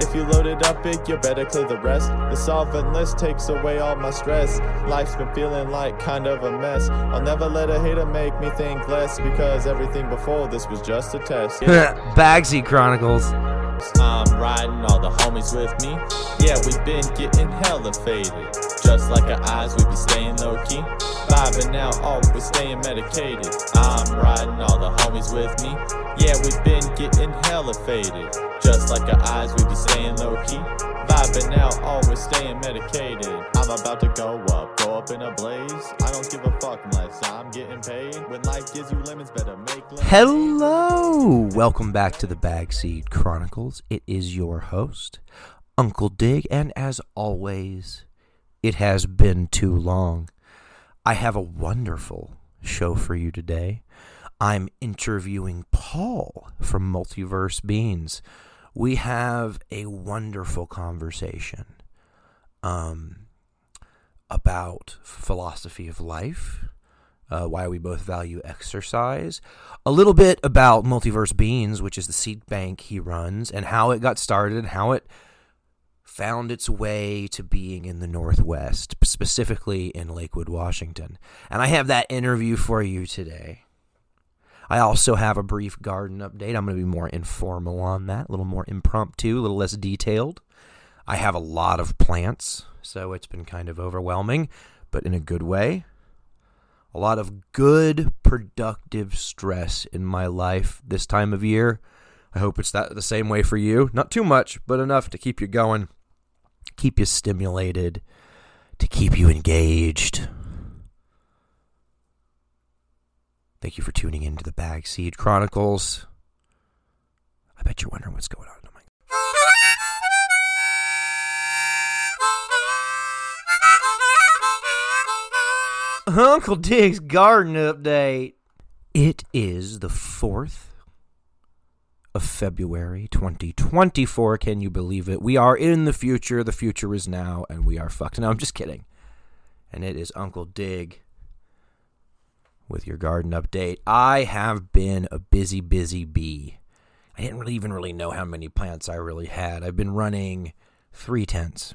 If you load it up big, you better clear the rest. The solvent list takes away all my stress. Life's been feeling like kind of a mess. I'll never let a hater make me think less, because everything before this was just a test. Bagsy Chronicles. I'm riding, all the homies with me. Yeah, we've been getting hella faded. Just like our eyes, we be staying low-key. Vibing out, oh, we're staying medicated. I'm riding, all the homies with me. Yeah, we've been getting hella faded. Just like our eyes, we be staying low-key. Vibing out, oh, we're staying medicated. I'm about to go up in a blaze. I don't give a fuck unless I'm getting paid. When life gives you lemons, better make lemons. Hello! Welcome back to the Bagseed Chronicles. It is your host, Uncle Dig, and as always, it has been too long. I have a wonderful show for you today. I'm interviewing Paul from Multiversebeans. We have a wonderful conversation about philosophy of life, why we both value exercise, a little bit about Multiversebeans, which is the seed bank he runs, and how it got started and how it found its way to being in the Northwest, specifically in Lakewood, Washington. And I have that interview for you today. I also have a brief garden update. I'm going to be more informal on that, a little more impromptu, a little less detailed. I have a lot of plants, so it's been kind of overwhelming, but in a good way. A lot of good, productive stress in my life this time of year. I hope it's the same way for you. Not too much, but enough to keep you going, keep you stimulated, to keep you engaged. Thank you for tuning in to the Bagseed Chronicles. I bet you're wondering what's going on. Oh my God. Uncle Dig's garden update. It is the 4th of February, 2024. Can you believe it? We are in the future. The future is now, and we are fucked. No, I'm just kidding. And it is Uncle Dig with your garden update. I have been a busy bee. I didn't even really know how many plants I really had. I've been running 3 tents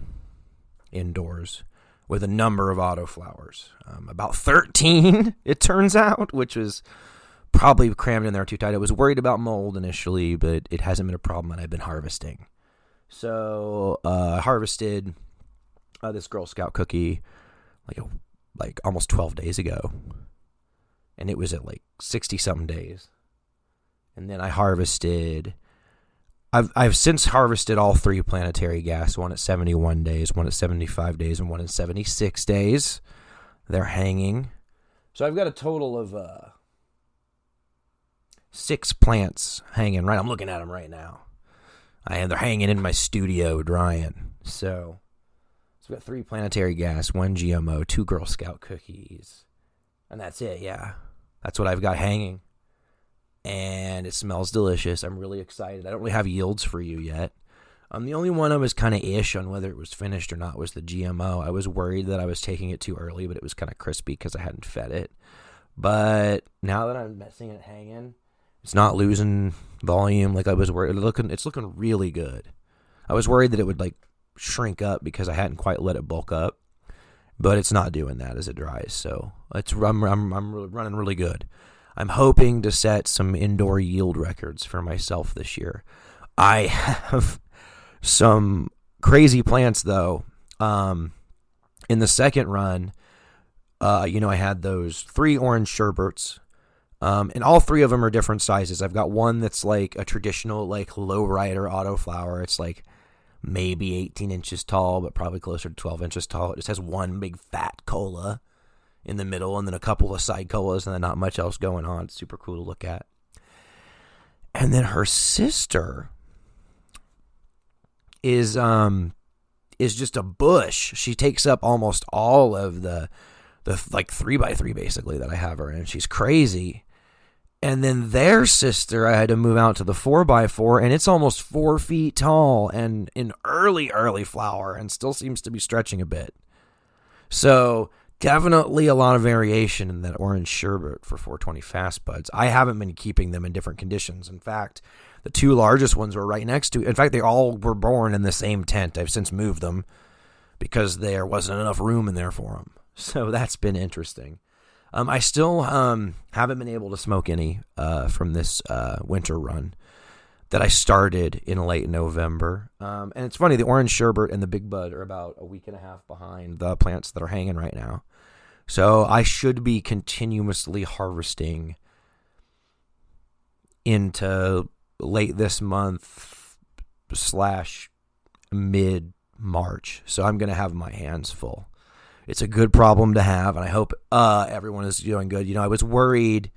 indoors with a number of autoflowers. About 13, it turns out, which was probably crammed in there too tight. I was worried about mold initially, but it hasn't been a problem, and I've been harvesting. So I harvested this Girl Scout cookie like almost 12 days ago. And it was at like 60-something days. And then I harvested, I've since harvested all 3 planetary gas, one at 71 days, one at 75 days, and one at 76 days. They're hanging. So I've got a total of 6 plants hanging, right? I'm looking at them right now. They're hanging in my studio drying. So we've got 3 planetary gas, 1 GMO, 2 Girl Scout cookies. And that's it, yeah. That's what I've got hanging. And it smells delicious. I'm really excited. I don't really have yields for you yet. The only one I was kind of ish on whether it was finished or not was the GMO. I was worried that I was taking it too early, but it was kind of crispy because I hadn't fed it. But now that I'm seeing it hanging, it's not losing volume like I was worried. It's looking really good. I was worried that it would like shrink up because I hadn't quite let it bulk up. But it's not doing that as it dries, so I'm running really good. I'm hoping to set some indoor yield records for myself this year. I have some crazy plants, though. In the second run, I had those 3 orange sherberts, and all 3 of them are different sizes. I've got one that's like a traditional like lowrider autoflower. It's like maybe 18 inches tall, but probably closer to 12 inches tall. It just has one big fat cola in the middle and then a couple of side colas and then not much else going on. It's super cool to look at. And then her sister is just a bush. She takes up almost all of the like 3x3 basically that I have her in. She's crazy. And then their sister, I had to move out to the 4x4, and it's almost 4 feet tall and in early flower and still seems to be stretching a bit. So definitely a lot of variation in that orange sherbet for 420 fast buds. I haven't been keeping them in different conditions. In fact, The 2 largest ones were right next to. In fact, they all were born in the same tent. I've since moved them because there wasn't enough room in there for them. So that's been interesting. I still haven't been able to smoke any from this winter run that I started in late November. And it's funny, the orange sherbet and the big bud are about a week and a half behind the plants that are hanging right now. So I should be continuously harvesting into late this month / mid-March. So I'm going to have my hands full. It's a good problem to have, and I hope everyone is doing good. I was worried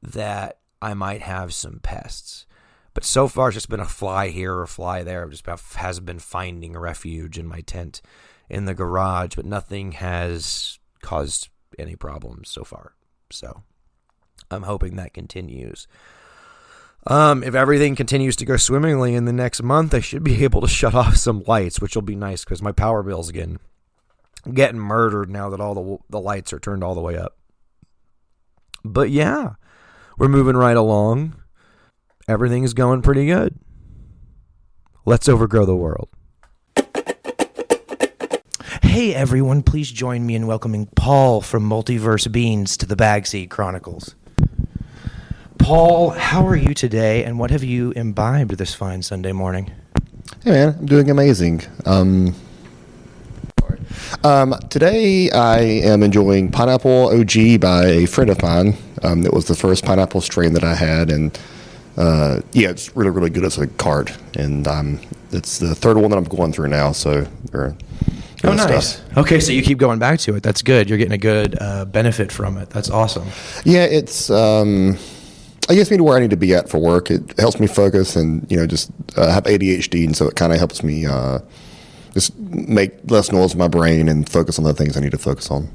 that I might have some pests. But so far, it's just been a fly here or a fly there. Just has been finding a refuge in my tent in the garage, but nothing has caused any problems so far. So I'm hoping that continues. If everything continues to go swimmingly in the next month, I should be able to shut off some lights, which will be nice because my power bill's getting murdered now that all the lights are turned all the way up. But yeah, we're moving right along. Everything is going pretty good. Let's overgrow the world. Hey everyone, please join me in welcoming Paul from Multiversebeans to the Bagseed Chronicles. Paul, how are you today, and what have you imbibed this fine Sunday morning? Hey man, I'm doing amazing. Today I am enjoying Pineapple OG by a friend of mine. It was the first pineapple strain that I had, and it's really, really good as a card. And it's the third one that I'm going through now, so oh, nice. Stuff. Okay, so you keep going back to it. That's good. You're getting a good benefit from it. That's awesome. Yeah, it's I guess me to where I need to be at for work. It helps me focus, and just have ADHD, and so it kind of helps me just make less noise in my brain and focus on the things I need to focus on.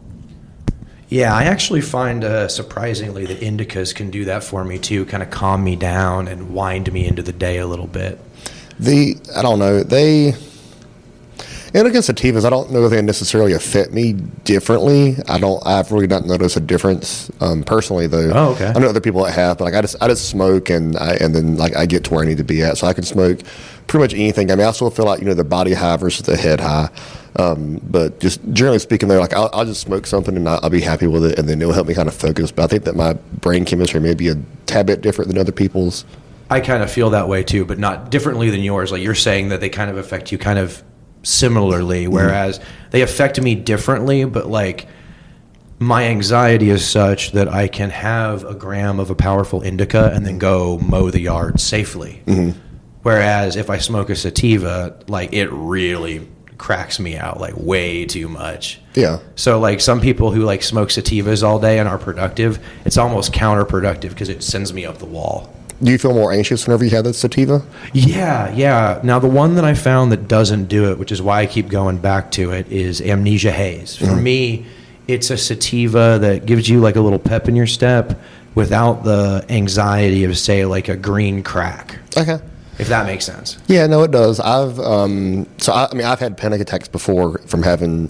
Yeah, I actually find surprisingly that indicas can do that for me too, kind of calm me down and wind me into the day a little bit. I don't know, indicas, sativas, I don't know if they necessarily affect me differently. I've really not noticed a difference personally though. Oh, okay. I know other people that have, but I just smoke and then I get to where I need to be at, so I can smoke pretty much anything. I mean, I still feel like the body high versus the head high. But just generally speaking, though, I'll just smoke something and I'll be happy with it, and then it'll help me kind of focus. But I think that my brain chemistry may be a tad bit different than other people's. I kind of feel that way too, but not differently than yours. Like you're saying that they kind of affect you kind of similarly, whereas they affect me differently, but like my anxiety is such that I can have a gram of a powerful indica and then go mow the yard safely. Mm-hmm. Whereas if I smoke a sativa, like it really cracks me out like way too much. Yeah. So like some people who like smoke sativas all day and are productive, it's almost counterproductive because it sends me up the wall. Do you feel more anxious whenever you have that sativa? Yeah. Now the one that I found that doesn't do it, which is why I keep going back to it, is Amnesia Haze. For me, it's a sativa that gives you like a little pep in your step without the anxiety of, say, like a green crack. Okay. If that makes sense. Yeah, no, it does. I've had panic attacks before from having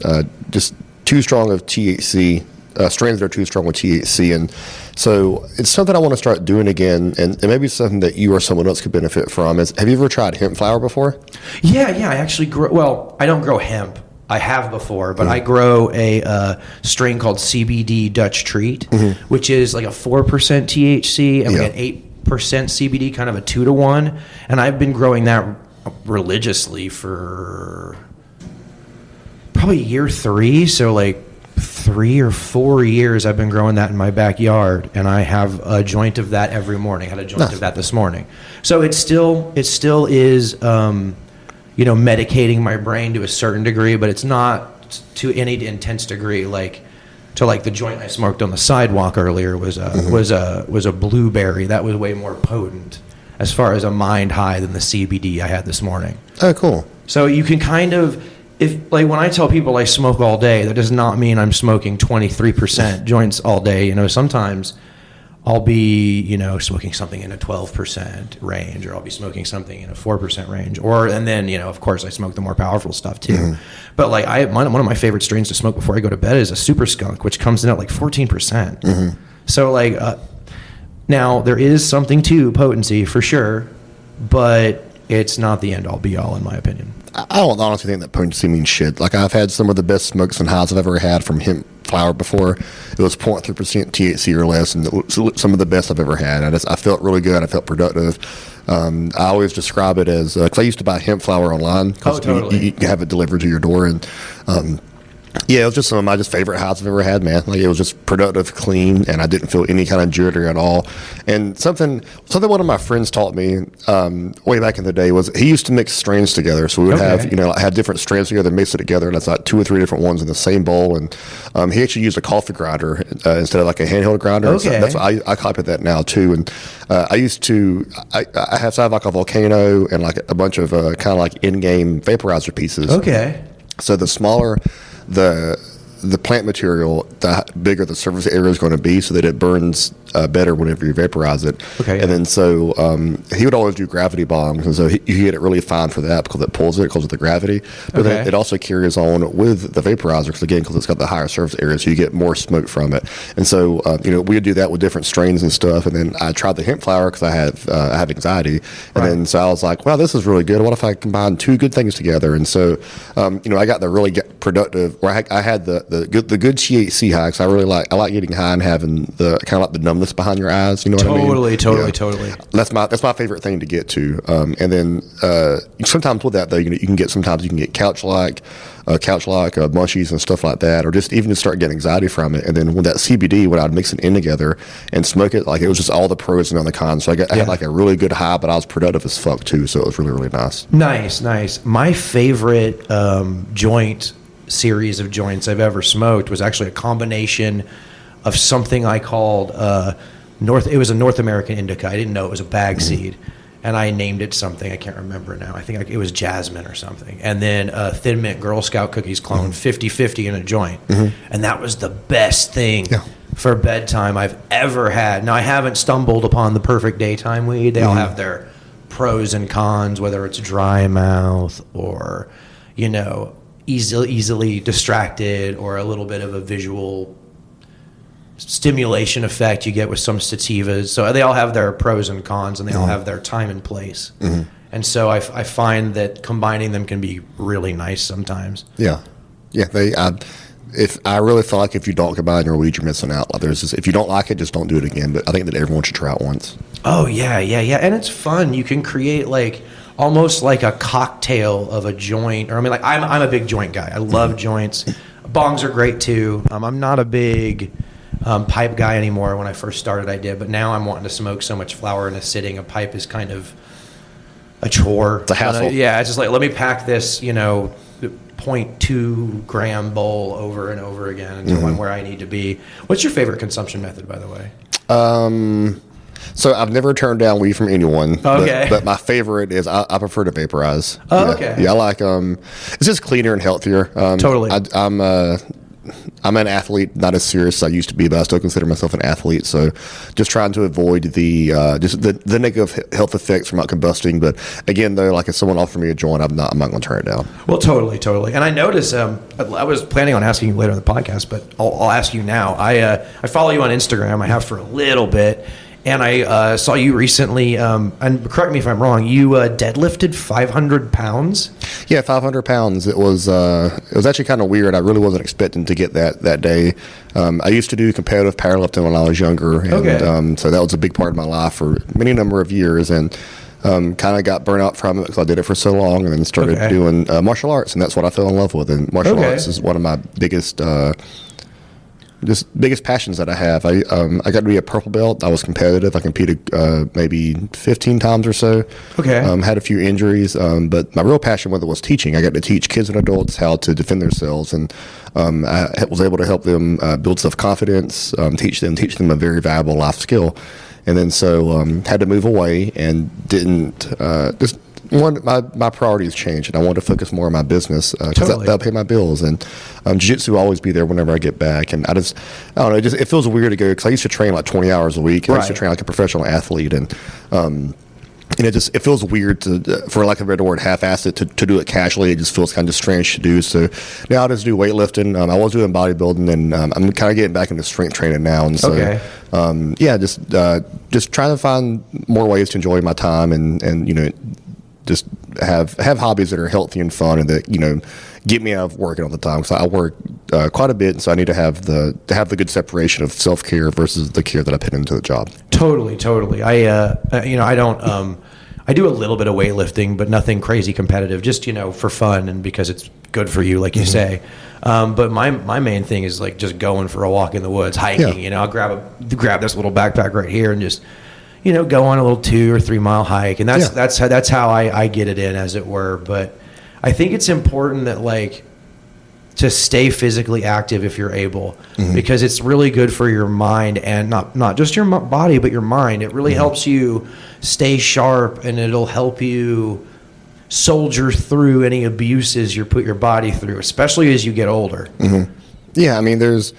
just too strong of THC, strains that are too strong with THC, and so it's something I want to start doing again, and maybe something that you or someone else could benefit from. Have you ever tried hemp flower before? Yeah, I actually grow. Well, I don't grow hemp. I have before, but I grow a strain called CBD Dutch Treat, which is like a 4% THC and an 8% CBD, kind of a 2-to-1, and I've been growing that religiously for probably year 3, so like 3 or 4 years I've been growing that in my backyard, and I have a joint of that every morning. I had a joint of that this morning. So it still is medicating my brain to a certain degree, but it's not to any intense degree like the joint I smoked on the sidewalk earlier was a blueberry. That was way more potent as far as a mind high than the CBD I had this morning. Oh, cool. So you can kind of, if like when I tell people I smoke all day, that does not mean I'm smoking 23% joints all day. Sometimes I'll be, smoking something in a 12% range, or I'll be smoking something in a 4% range, and then, of course, I smoke the more powerful stuff too. Mm-hmm. But like one of my favorite strains to smoke before I go to bed is a super skunk, which comes in at like 14%. Mm-hmm. So like Now, there is something to potency for sure, but it's not the end all be all in my opinion. I don't honestly think that potency means shit. Like, I've had some of the best smokes and highs I've ever had from hemp flower before. It was 0.3% THC or less, and it was some of the best I've ever had. I felt really good. I felt productive. I always describe it as, because I used to buy hemp flower online. Oh, totally. You have it delivered to your door, and yeah, it was just some of my favorite highs I've ever had, man. Like, it was just productive, clean, and I didn't feel any kind of jittery at all. And something one of my friends taught me way back in the day was he used to mix strains together. So we would have, had different strains together, mix it together, and that's like 2 or 3 different ones in the same bowl. And he actually used a coffee grinder instead of like a handheld grinder. Okay. So that's why I copy that now too. And I have like a Volcano and like a bunch of kind of like in-game vaporizer pieces. Okay. So the smaller the plant material, the bigger the surface area is going to be, so that it burns better whenever you vaporize it. Okay. And then so he would always do gravity bombs, and so you get it really fine for that because it pulls it because of the gravity. But then it also carries on with the vaporizer because it's got the higher surface area, so you get more smoke from it. And so we would do that with different strains and stuff. And then I tried the hemp flower because I have anxiety, and then so I was like, wow, this is really good. What if I combine 2 good things together? And so I got the really productive, where I had the good THC high, because I like getting high and having the kind of like the numbness behind your eyes. You know what I mean? Totally. That's my favorite thing to get to. And then sometimes with that though, you can get couch-like munchies and stuff like that, or just start getting anxiety from it. And then with that CBD, when I'd mix it in together and smoke it, like, it was just all the pros and none of the cons. So I had like a really good high, but I was productive as fuck too. So it was really, really nice. Nice. My favorite joint series of joints I've ever smoked was actually a combination of something I called it was a North American indica. I didn't know it was a bag seed, and I named it something. I can't remember now. I think it was jasmine or something. And then Thin Mint Girl Scout cookies clone, 50-50 in a joint. And that was the best thing for bedtime I've ever had. Now, I haven't stumbled upon the perfect daytime weed. They all have their pros and cons, whether it's dry mouth or, easily distracted, or a little bit of a visual stimulation effect you get with some sativas. So they all have their pros and cons, and they all have their time and place. And so I find that combining them can be really nice sometimes. Yeah. I really feel like if you don't combine your weed, you're missing out. Like, if you don't like it, just don't do it again. But I think that everyone should try it once. Oh yeah, and it's fun. You can create almost like a cocktail of a joint. Or I'm a big joint guy. I love joints. Bongs are great too. I'm not a big pipe guy anymore. When I first started, I did, but now I'm wanting to smoke so much flower in a sitting. A pipe is kind of a chore. It's a hassle. It's just like, let me pack this, 0.2 gram bowl over and over again until I'm where I need to be. What's your favorite consumption method, by the way? So I've never turned down weed from anyone. Okay. But my favorite is I prefer to vaporize. Oh, okay. Yeah, I like it's just cleaner and healthier. Totally. I'm an athlete, not as serious as I used to be, but I still consider myself an athlete. So just trying to avoid the negative health effects from not combusting. But again, though, like, if someone offered me a joint, I'm not going to turn it down. Well, totally. And I noticed, I was planning on asking you later in the podcast, but I'll ask you now. I follow you on Instagram. I have for a little bit. And I saw you recently, and correct me if I'm wrong, you deadlifted 500 pounds? Yeah, 500 pounds. It was actually kind of weird. I really wasn't expecting to get that day. I used to do competitive powerlifting when I was younger. And, so that was a big part of my life for many number of years. And kind of got burnt out from it because I did it for so long, and then started doing martial arts. And that's what I fell in love with. And martial arts is one of my biggest passions that I have. I got to be a purple belt. I was competitive. I competed maybe 15 times or so. Had a few injuries, but my real passion with it was teaching. I got to teach kids and adults how to defend themselves, and I was able to help them build self-confidence, teach them a very valuable life skill. And then so had to move away and didn't my priorities changed, and I wanted to focus more on my business because that'll pay my bills. And jiu-jitsu will always be there whenever I get back. And I don't know, it feels weird to go, because I used to train like 20 hours a week. I used to train like a professional athlete, and And it feels weird to, for lack of a better word, half-ass it to do it casually. It just feels kind of strange to do. So now I just do weightlifting. I was doing bodybuilding, and I'm kind of getting back into strength training now. And so, just trying to find more ways to enjoy my time and just have hobbies that are healthy and fun and that get me out of working all the time. Because I work quite a bit, and so I need to have the good separation of self-care versus the care that I put into the job. Totally. I don't. I do a little bit of weightlifting, but nothing crazy competitive. Just for fun and because it's good for you, like you say. But my main thing is like just going for a walk in the woods, hiking. Yeah. I'll grab this little backpack right here and just go on a little 2 or 3 mile hike, and that's how I get it in, as it were. But I think it's important that to stay physically active if you're able, because it's really good for your mind, and not just your body, but your mind. It really helps you stay sharp, and it'll help you soldier through any abuses you put your body through, especially as you get older. Yeah, there's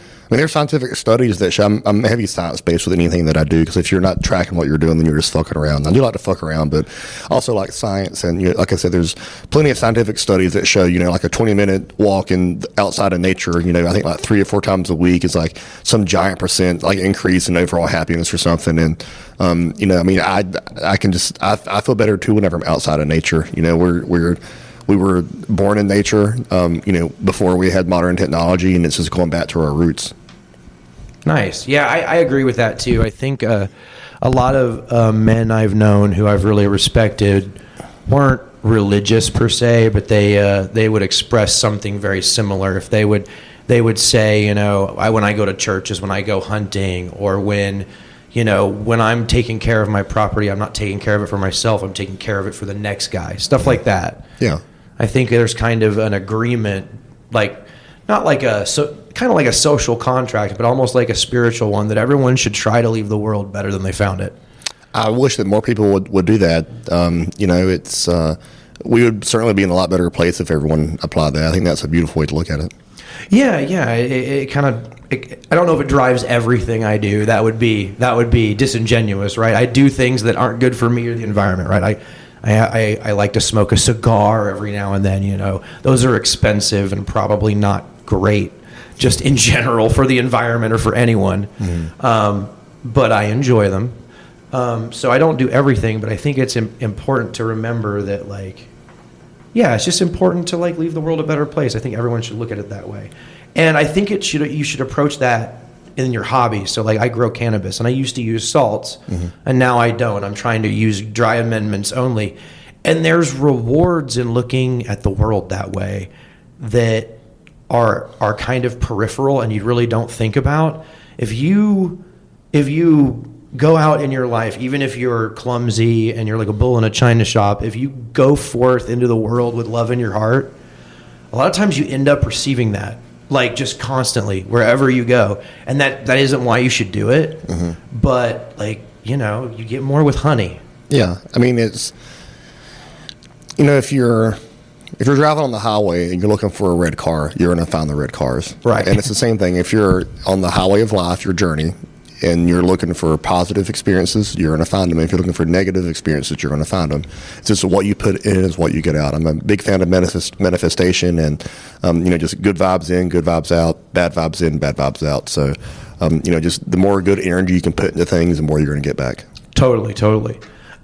scientific studies that show I'm heavy science based with anything that I do, because if you're not tracking what you're doing, then you're just fucking around. I do like to fuck around, but also like science, and like I said, there's plenty of scientific studies that show like a 20-minute walk outside of nature. I think like 3 or 4 times a week is like some giant percent increase in overall happiness or something. And I feel better too whenever I'm outside of nature. We were born in nature, before we had modern technology, and it's just going back to our roots. Nice. Yeah, I agree with that too. I think a lot of men I've known who I've really respected weren't religious per se, but they would express something very similar. If they would say, when I go to church is when I go hunting, or when I'm taking care of my property, I'm not taking care of it for myself, I'm taking care of it for the next guy. Stuff like that. Yeah. I think there's kind of an agreement, not like kind of like a social contract, but almost like a spiritual one, that everyone should try to leave the world better than they found it. I wish that more people would do that. It's we would certainly be in a lot better place if everyone applied that. I think that's a beautiful way to look at it. Yeah. It kind of. I don't know if it drives everything I do. That would be disingenuous, right? I do things that aren't good for me or the environment, right? I like to smoke a cigar every now and then. Those are expensive and probably not great, just in general, for the environment or for anyone. But I enjoy them. So I don't do everything, but I think it's important to remember that, it's just important to leave the world a better place. I think everyone should look at it that way. And I think you should approach that in your hobby. So I grow cannabis, and I used to use salts, and now I don't. I'm trying to use dry amendments only. And there's rewards in looking at the world that way that are kind of peripheral, and you really don't think about. If you go out in your life, even if you're clumsy and you're like a bull in a china shop, if you go forth into the world with love in your heart, a lot of times you end up receiving that. Just constantly, wherever you go. And that isn't why you should do it. But, you get more with honey. Yeah. It's, if you're driving on the highway and you're looking for a red car, you're going to find the red cars. Right. And it's the same thing. If you're on the highway of life, your journey, and you're looking for positive experiences, you're going to find them. If you're looking for negative experiences, you're going to find them. It's just what you put in is what you get out. I'm a big fan of manifestation, and just good vibes in, good vibes out, bad vibes in, bad vibes out. So just the more good energy you can put into things, the more you're going to get back. Totally.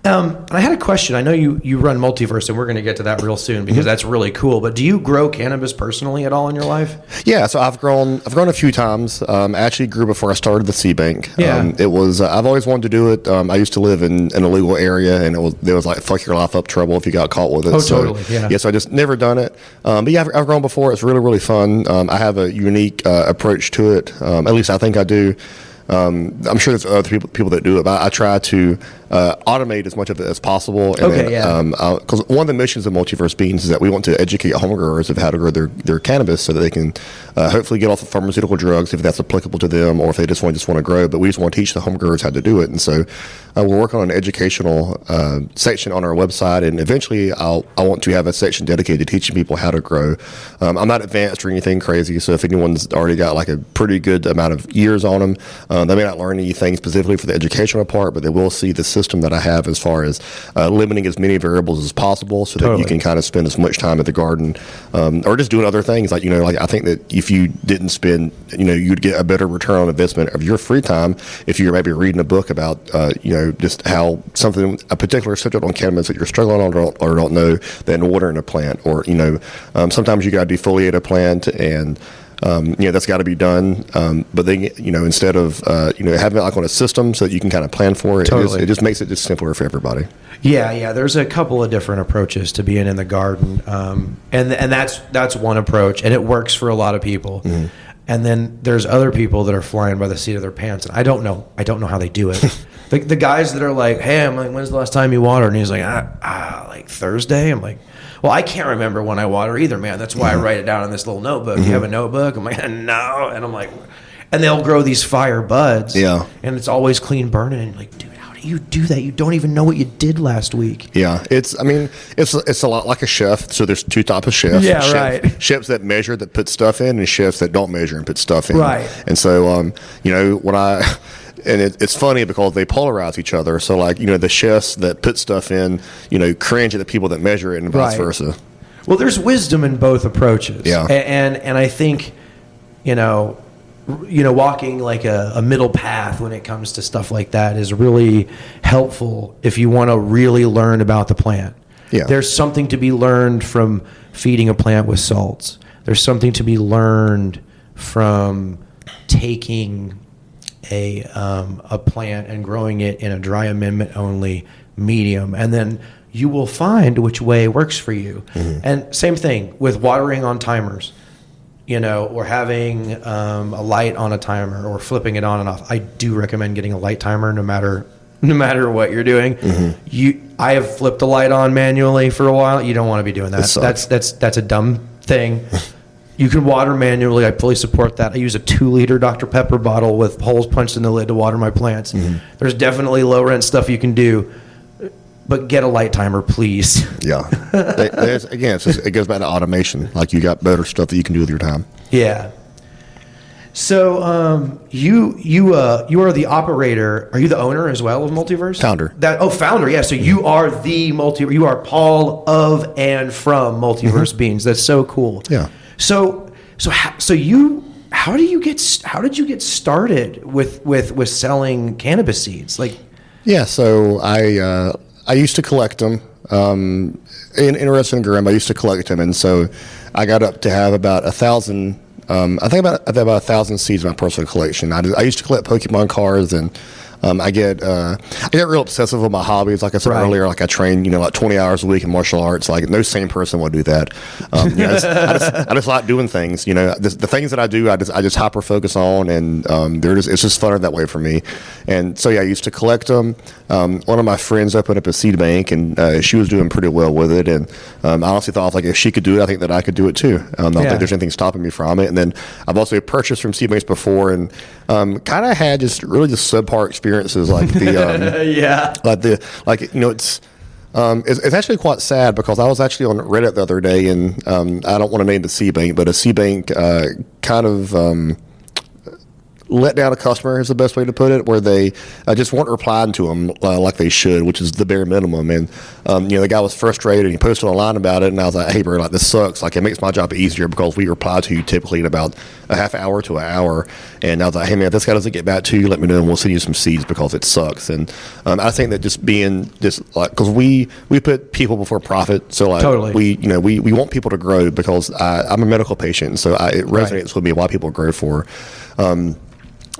I had a question. I know you run Multiverse, and we're going to get to that real soon because that's really cool. But do you grow cannabis personally at all in your life? Yeah, so I've grown a few times. I actually grew before I started the Seed Bank. Yeah. It was I've always wanted to do it. I used to live in an illegal area, and there was fuck your life up trouble if you got caught with it. Oh, totally. Yeah. So I just never done it. But yeah, I've grown before. It's really, really fun. I have a unique approach to it. At least I think I do. I'm sure there's other people that do it, but I try to automate as much of it as possible. And because one of the missions of Multiversebeans is that we want to educate homegrowers of how to grow their cannabis so that they can hopefully get off of pharmaceutical drugs if that's applicable to them, or if they just want to grow. But we just want to teach the homegrowers how to do it. And so we're working on an educational section on our website, and eventually I want to have a section dedicated to teaching people how to grow. I'm not advanced or anything crazy, so if anyone's already got a pretty good amount of years on them, They may not learn anything specifically for the educational part, but they will see the system that I have as far as limiting as many variables as possible so that you can kind of spend as much time at the garden or just doing other things. Like, like I think that if you didn't spend, you'd get a better return on investment of your free time if you're maybe reading a book about, just how a particular subject on cannabis that you're struggling on or don't know, than watering a plant. Or, sometimes you got to defoliate a plant and, that's got to be done. But then, instead of, having it like on a system so that you can kind of plan for it, it just makes it just simpler for everybody. Yeah. There's a couple of different approaches to being in the garden. And that's one approach, and it works for a lot of people. Mm-hmm. And then there's other people that are flying by the seat of their pants. And I don't know how they do it. the guys that are like, hey, I'm like, when's the last time you watered? And he's like, like Thursday. I'm like, well, I can't remember when I water either, man. That's why I write it down in this little notebook. You have a notebook? I'm like, no. And I'm like, and they'll grow these fire buds. Yeah. And it's always clean burning. And you're like, dude, how do you do that? You don't even know what you did last week. Yeah. It's a lot like a chef. So there's two types of chefs. Yeah, right. Chefs that measure, that put stuff in, and chefs that don't measure and put stuff in. Right. And so, and it's funny because they polarize each other. So, like, the chefs that put stuff in, cringe at the people that measure it, and vice versa. Well, there's wisdom in both approaches. Yeah. And I think, walking like a middle path when it comes to stuff like that is really helpful if you want to really learn about the plant. Yeah. There's something to be learned from feeding a plant with salts. There's something to be learned from taking a plant and growing it in a dry amendment only medium, and then you will find which way works for you. Mm-hmm. And same thing with watering on timers, or having a light on a timer, or flipping it on and off. I do recommend getting a light timer no matter what you're doing. Mm-hmm. I have flipped the light on manually for a while. You don't want to be doing that. That's a dumb thing. You can water manually. I fully support that. I use a 2-liter Dr. Pepper bottle with holes punched in the lid to water my plants. Mm-hmm. There's definitely low-rent stuff you can do, but get a light timer, please. Yeah. It goes back to automation. Like, you got better stuff that you can do with your time. Yeah. So you are the operator. Are you the owner as well of Multiverse? Founder. Founder. Yeah. So you are you are Paul of and from Multiversebeans. That's so cool. Yeah. So how did you get started with selling cannabis seeds? Like, yeah. So I used to collect them. Interested in growing them, I used to collect them, and so I got up to have about 1,000. I think about 1,000 seeds in my personal collection. I used to collect Pokemon cards, and I get real obsessive with my hobbies. Like I said earlier, like I train, like 20 hours a week in martial arts. Like, no sane person would do that. I just like doing things. The things that I do, I just hyper focus on, and it's just funner that way for me. And so, yeah, I used to collect them. One of my friends opened up a seed bank, and she was doing pretty well with it. And I honestly thought, like, if she could do it, I think that I could do it too. I don't think there's anything stopping me from it. And then I've also purchased from seed banks before, and kind of had just subpar experiences, like the it's actually quite sad, because I was actually on Reddit the other day, and I don't want to name the seed bank, but a seed bank kind of let down a customer is the best way to put it, where they just weren't replying to them like they should, which is the bare minimum. And the guy was frustrated, and he posted online about it, and I was like, hey bro, like, this sucks. Like, it makes my job easier because we reply to you typically in about a half hour to an hour. And I was like, hey man, if this guy doesn't get back to you, let me know, and we'll send you some seeds, because it sucks. And I think that just being because we put people before profit, so like totally. we want people to grow, because I'm a medical patient, so it resonates with me why people grow for.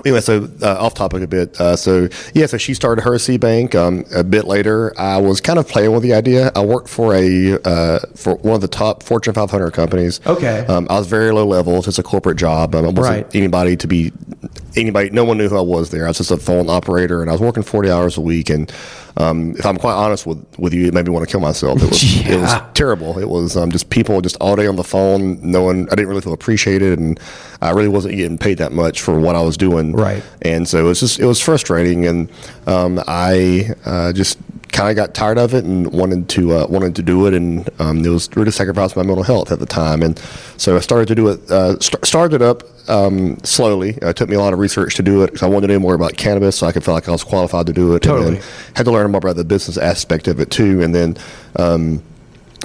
Anyway, so off topic a bit. So she started her seed bank. A bit later, I was kind of playing with the idea. I worked for for one of the top Fortune 500 companies. Okay. I was very low level. It's a corporate job. I wasn't anybody. No one knew who I was there. I was just a phone operator, and I was working 40 hours a week. And if I'm quite honest with you, it made me want to kill myself. It was it was terrible. It was just people just all day on the phone. I didn't really feel appreciated, and I really wasn't getting paid that much for what I was doing. Right. And so it was frustrating, and I just kind of got tired of it and wanted to do it, and it was really sacrificing my mental health at the time, and so I started to do it. Started up slowly. It took me a lot of research to do it because I wanted to know more about cannabis, so I could feel like I was qualified to do it. Totally. And then had to learn more about the business aspect of it too, and then.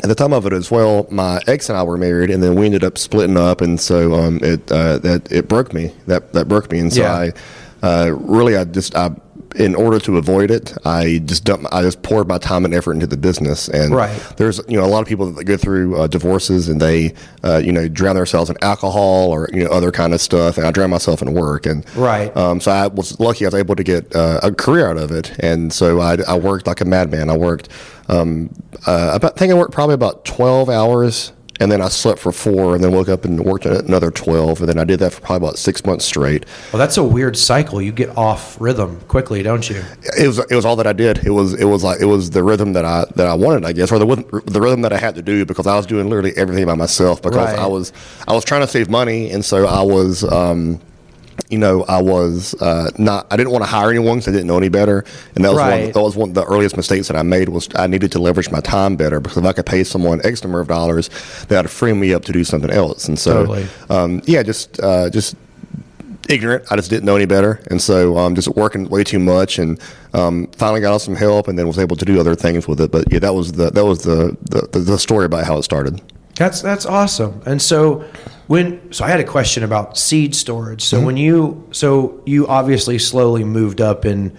At the time of it as well, my ex and I were married, and then we ended up splitting up, and so it broke me. That broke me, and so I in order to avoid it, I just poured my time and effort into the business. And there's a lot of people that go through divorces, and they drown themselves in alcohol or other kind of stuff, and I drown myself in work. And so I was lucky I was able to get a career out of it, and so I worked like a madman. I worked I think I worked probably about 12 hours, and then I slept for 4, and then woke up and worked another 12, and then I did that for probably about 6 months straight. Well, that's a weird cycle. You get off rhythm quickly, don't you? It was all that I did. It was the rhythm that I wanted, I guess, or the rhythm that I had to do, because I was doing literally everything by myself, because I was trying to save money, and so I was I didn't want to hire anyone because I didn't know any better, and that was one of the earliest mistakes that I made. Was I needed to leverage my time better, because if I could pay someone X number of dollars, that would free me up to do something else. And so, just ignorant. I just didn't know any better, and so just working way too much, and finally got some help, and then was able to do other things with it. But yeah, that was the story about how it started. That's awesome. And so I had a question about seed storage. So you obviously slowly moved up in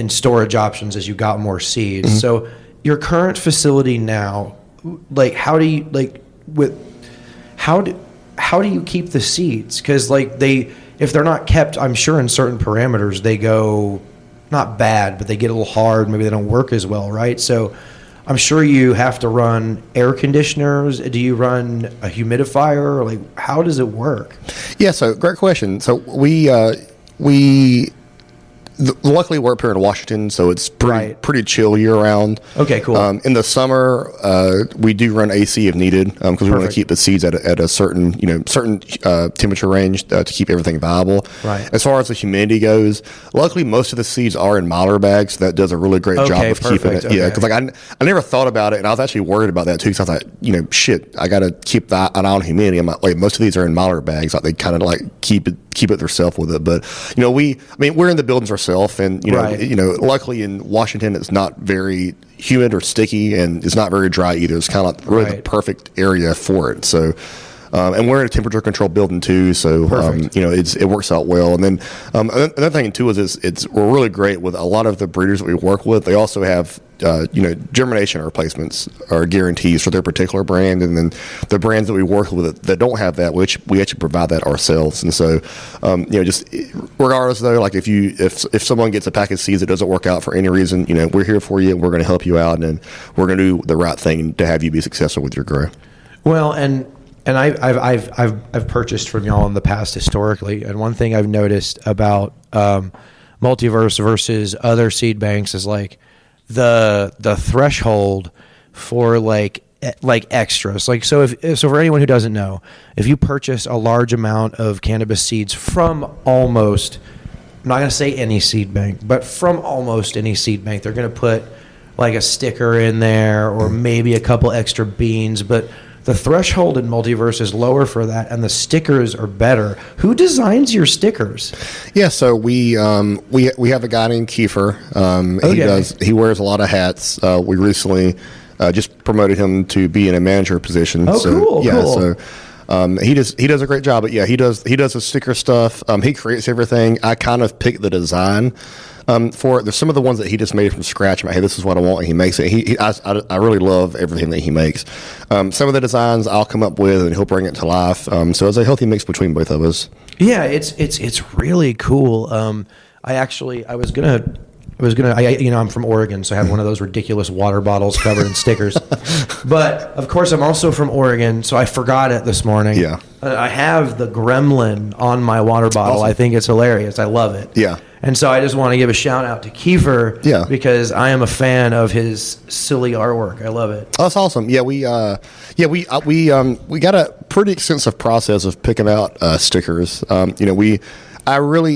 storage options as you got more seeds. Mm-hmm. So your current facility now, like how do you keep the seeds? Because if they're not kept, I'm sure in certain parameters they go not bad, but they get a little hard. Maybe they don't work as well, right? So I'm sure you have to run air conditioners. Do you run a humidifier? How does it work? Yeah, so great question. So we luckily we're up here in Washington, so it's pretty chill year round. Okay, cool. In the summer, we do run AC if needed, because we want to keep the seeds at a certain temperature range to keep everything viable. Right. As far as the humidity goes, luckily most of the seeds are in Mylar bags. That does a really great job of keeping it. Okay. Yeah, because I never thought about it, and I was actually worried about that too, because I thought, shit, I got to keep an eye on humidity. I'm like, most of these are in Mylar bags. They kind of keep it themselves with it. But we're in the buildings ourselves, and luckily in Washington it's not very humid or sticky, and it's not very dry either. It's kind of really the perfect area for it. So and we're in a temperature controlled building too, so it works out well. And then another thing too is we're really great with a lot of the breeders that we work with. They also have germination replacements or guarantees for their particular brand, and then the brands that we work with that don't have that, which we actually provide that ourselves. And so just regardless though, if someone gets a pack of seeds that doesn't work out for any reason, we're here for you, and we're going to help you out, and we're going to do the right thing to have you be successful with your grow. Well, and I've purchased from y'all in the past historically, and one thing I've noticed about Multiverse versus other seed banks is the threshold for extras. So for anyone who doesn't know, if you purchase a large amount of cannabis seeds from almost, I'm not going to say any seed bank, but from almost any seed bank, they're going to put a sticker in there or maybe a couple extra beans, but the threshold in Multiverse is lower for that, and the stickers are better. Who designs your stickers? Yeah, so we have a guy named Kiefer. He wears a lot of hats. We recently just promoted him to be in a manager position. Oh, so, cool. Yeah, cool. So he does a great job. But yeah, he does the sticker stuff. He creates everything. I kind of pick the design. There's some of the ones that he just made from scratch. I'm like, hey, this is what I want, and he makes it. I really love everything that he makes. Some of the designs I'll come up with, and he'll bring it to life. So it's a healthy mix between both of us. Yeah, it's really cool. I'm from Oregon, so I have one of those ridiculous water bottles covered in stickers. But of course, I'm also from Oregon, so I forgot it this morning. Yeah, I have the gremlin on my water bottle. Awesome. I think it's hilarious. I love it. Yeah. And so I just want to give a shout out to Kiefer, because I am a fan of his silly artwork. I love it. Oh, that's awesome. Yeah, we got a pretty extensive process of picking out stickers.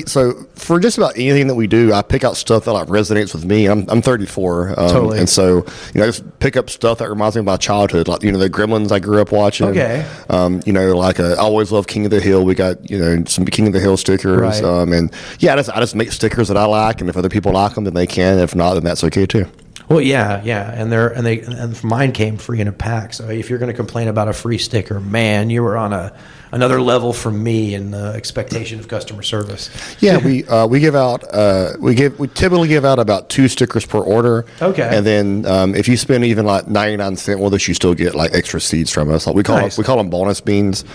So for just about anything that we do, I pick out stuff that like resonates with me. I'm 34, totally. And so I just pick up stuff that reminds me of my childhood, like the Gremlins I grew up watching. Okay. I always love King of the Hill. We got some King of the Hill stickers, right. I just make stickers that I like, and if other people like them, then they can. If not, then that's okay too. Well, yeah, and mine came free in a pack. So if you're going to complain about a free sticker, man, you were on another level from me in the expectation of customer service. Yeah, we typically give out about 2 stickers per order. Okay, and then if you spend even like 99 cents with us, you still get like extra seeds from us. Like we call them bonus beans.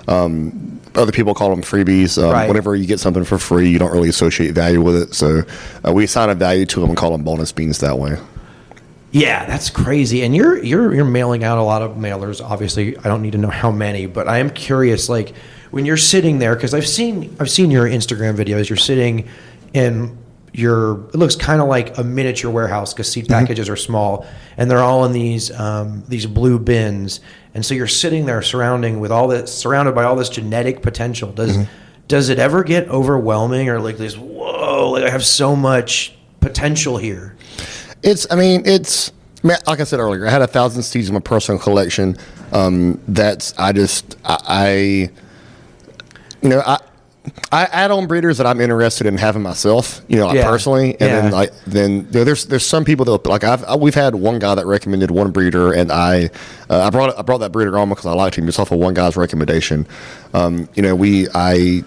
Other people call them freebies. Right. Whenever you get something for free, you don't really associate value with it. So we assign a value to them and call them bonus beans that way. Yeah, that's crazy. And you're mailing out a lot of mailers. Obviously, I don't need to know how many, but I am curious. Like when you're sitting there, because I've seen your Instagram videos. You're sitting in it looks kind of like a miniature warehouse because seed packages are small, and they're all in these blue bins. And so you're sitting there surrounded by all this genetic potential. Does it ever get overwhelming or like this? Whoa! Like I have so much potential here. It's like I said earlier, I had 1,000 seeds in my personal collection. I add on breeders that I'm interested in having myself, personally, and then there's some people that we've had one guy that recommended one breeder, and I brought that breeder on because I liked him just off of one guy's recommendation. I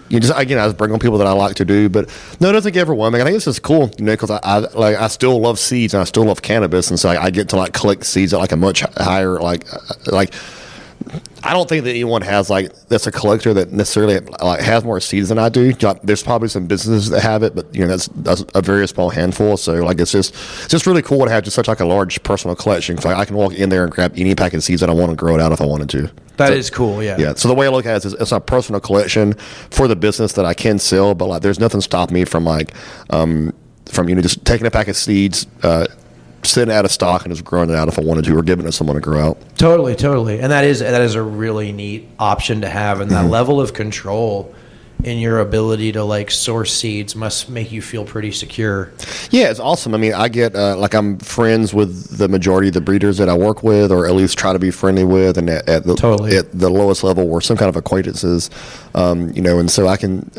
just bring on people that I like to do, but no, it doesn't get overwhelming. I think this is cool, because I still love seeds and I still love cannabis, and so I get to collect seeds at a much higher I don't think that anyone has that's a collector that necessarily has more seeds than I do. There's probably some businesses that have it, but that's a very small handful. So it's just really cool to have just such a large personal collection. So I can walk in there and grab any pack of seeds that I want and grow it out if I wanted to. That is cool. Yeah. Yeah. So the way I look at it is it's a personal collection for the business that I can sell, but there's nothing stopping me from just taking a pack of seeds, sitting out of stock and just growing it out if I wanted to, or giving it to someone to grow out. Totally. And that is a really neat option to have, and that level of control in your ability to source seeds must make you feel pretty secure. Yeah, it's awesome. I mean, I get I'm friends with the majority of the breeders that I work with, or at least try to be friendly with, and at the lowest level, we're some kind of acquaintances. And so I can,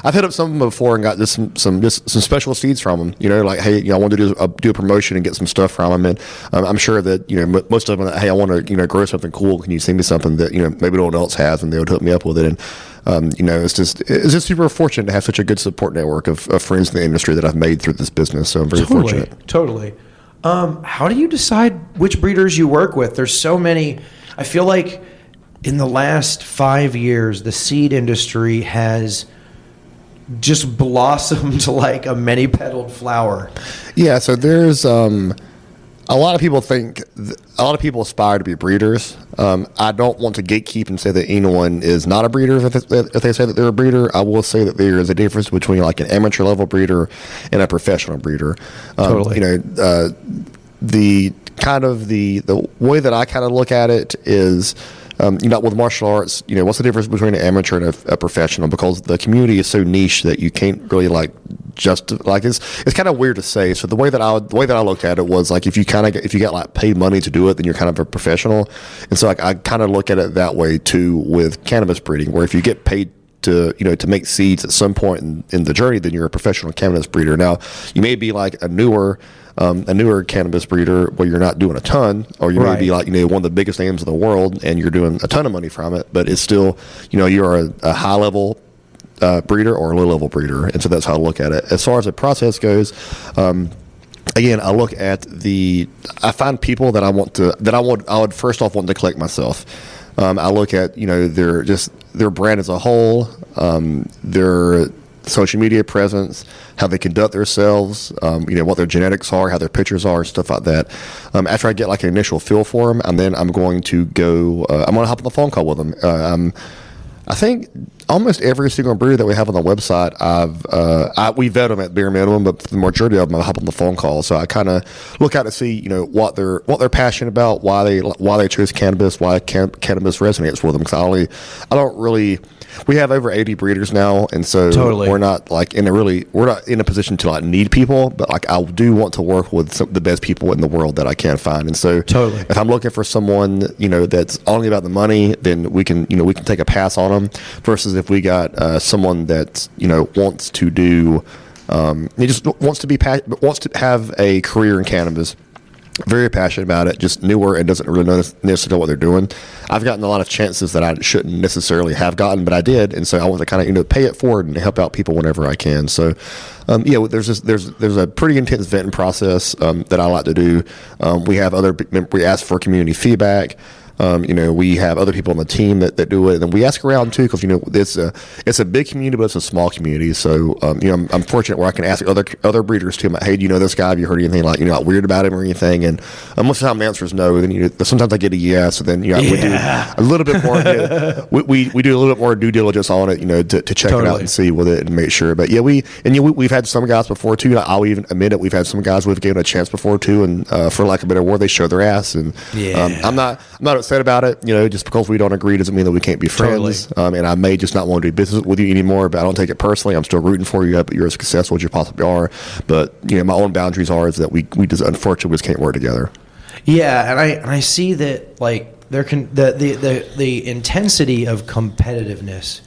I've hit up some of them before and got just some special seeds from them. Hey, I want to do a promotion and get some stuff from them, and I'm sure that most of them, hey, I want to grow something cool. Can you send me something that maybe no one else has, and they would hook me up with it. And it's just super fortunate to have such a good support network of friends in the industry that I've made through this business. So I'm very fortunate. Totally. How do you decide which breeders you work with? There's so many. I feel like in the last 5 years, the seed industry has just blossomed like a many-petaled flower. Yeah. So there's a lot of people aspire to be breeders. I don't want to gatekeep and say that anyone is not a breeder if they say that they're a breeder. I will say that there is a difference between an amateur level breeder and a professional breeder. Totally. The way that I kind of look at it is, with martial arts, what's the difference between an amateur and a professional? Because the community is so niche that you can't really it's kind of weird to say. So the way that I looked at it was if you get paid money to do it, then you're kind of a professional. And so I kind of look at it that way too with cannabis breeding, where if you get paid to make seeds at some point in the journey, then you're a professional cannabis breeder. Now you may be a newer cannabis breeder where you're not doing a ton, or you may be one of the biggest names in the world and you're doing a ton of money from it, but it's still you're a high level breeder or a low level breeder. And so that's how I look at it. As far as the process goes, again, I look at I find people that I would first off want to collect myself. I look at their brand as a whole, their social media presence, how they conduct themselves, what their genetics are, how their pictures are, stuff like that. After I get an initial feel for them, and then I'm going to hop on the phone call with them. I think almost every single breeder that we have on the website, we vet them at bare minimum, but for the majority of them, I hop on the phone call. So I kind of look out to see, what they're passionate about, why they chose cannabis, why cannabis resonates with them. Because we have over 80 breeders now, and so we're not we're not in a position to need people, but I do want to work with the best people in the world that I can find. And so if I'm looking for someone, that's only about the money, then we can take a pass on them, versus if we got someone that wants to do he just wants to have a career in cannabis, very passionate about it, just newer and doesn't really know necessarily what they're doing. I've gotten a lot of chances that I shouldn't necessarily have gotten, but I did, and so I want to kind of pay it forward and help out people whenever I can. So there's a pretty intense vetting process that I like to do. We ask for community feedback. We have other people on the team that do it, and we ask around too, because it's a big community, but it's a small community. So I'm fortunate where I can ask other breeders too. I'm like, hey, do you know this guy? Have you heard anything not weird about him or anything? And most of the time the answer is no. Then sometimes I get a yes, and then we do a little bit more. We do a little bit more due diligence on it, to check it out and see with it and make sure. But we've had some guys before too. I'll even admit it. We've had some guys we've given a chance before too, and for lack of a better word, they show their ass. And I'm not upset about it. Just because we don't agree doesn't mean that we can't be friends. And I may just not want to do business with you anymore, but I don't take it personally. I'm still rooting for you. You're as successful as you possibly are. But my own boundaries is that we just unfortunately just can't work together. Yeah, and I see that the intensity of competitiveness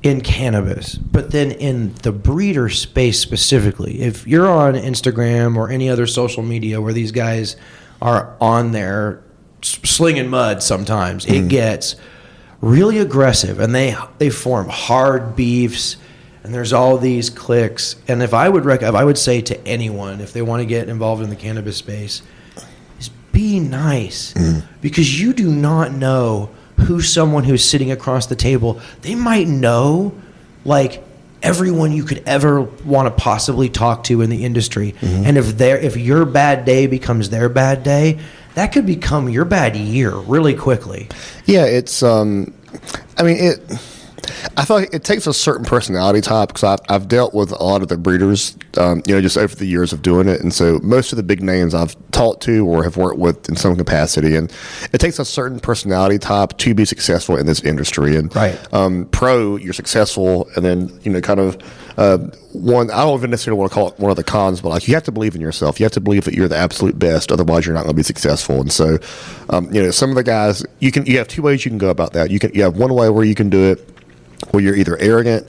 in cannabis, but then in the breeder space specifically. If you're on Instagram or any other social media where these guys are on there slinging mud, sometimes it gets really aggressive, and they form hard beefs, and there's all these cliques. And if I would say to anyone, if they want to get involved in the cannabis space, is be nice, because you do not know who someone who's sitting across the table, they might know everyone you could ever want to possibly talk to in the industry. And if your bad day becomes their bad day, that could become your bad year really quickly. Yeah, it's I feel like it takes a certain personality type, because I've dealt with a lot of the breeders, just over the years of doing it. And so most of the big names I've talked to or have worked with in some capacity. And it takes a certain personality type to be successful in this industry. And you're successful, and then, kind of one, I don't even necessarily want to call it one of the cons, but you have to believe in yourself. You have to believe that you're the absolute best. Otherwise, you're not going to be successful. And so, some of the guys, you have two ways you can go about that. You have one way where you can do it where you're either arrogant,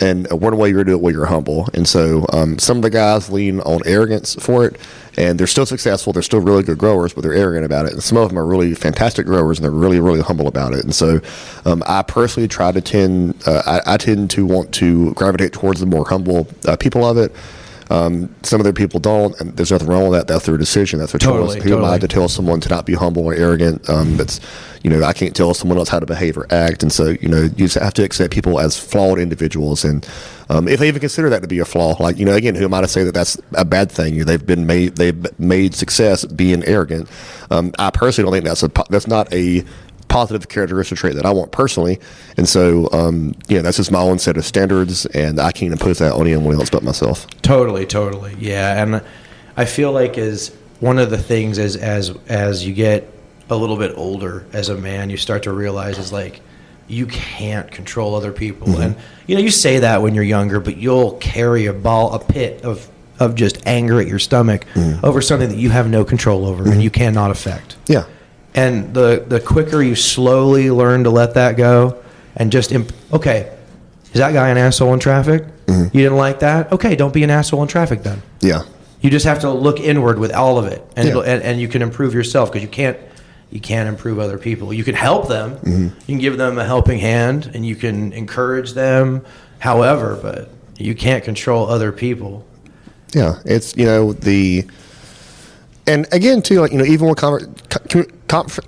and one way you're going to do it where you're humble. And so some of the guys lean on arrogance for it, and they're still successful. They're still really good growers, but they're arrogant about it. And some of them are really fantastic growers, and they're really, really humble about it. And so I personally I tend to want to gravitate towards the more humble people of it. Some other people don't, and there's nothing wrong with that. That's their decision. That's their choice. Who am I to tell someone to not be humble or arrogant? I can't tell someone else how to behave or act. And so, you just have to accept people as flawed individuals. And if they even consider that to be a flaw, again, who am I to say that that's a bad thing? They've made success being arrogant. I personally don't think that's not a positive characteristic trait that I want personally. And so, that's just my own set of standards, and I can't impose that on anyone else but myself. Totally. Yeah. And I feel like as one of the things as you get a little bit older as a man, you start to realize is you can't control other people. And, you say that when you're younger, but you'll carry a pit of just anger at your stomach over something that you have no control over and you cannot affect. Yeah. And the quicker you slowly learn to let that go and just, okay, is that guy an asshole in traffic? You didn't like that? Okay, don't be an asshole in traffic then. Yeah. You just have to look inward with all of it, and you can improve yourself, because you can't improve other people. You can help them. You can give them a helping hand, and you can encourage them, however, but you can't control other people. Yeah, it's, and again, too, even when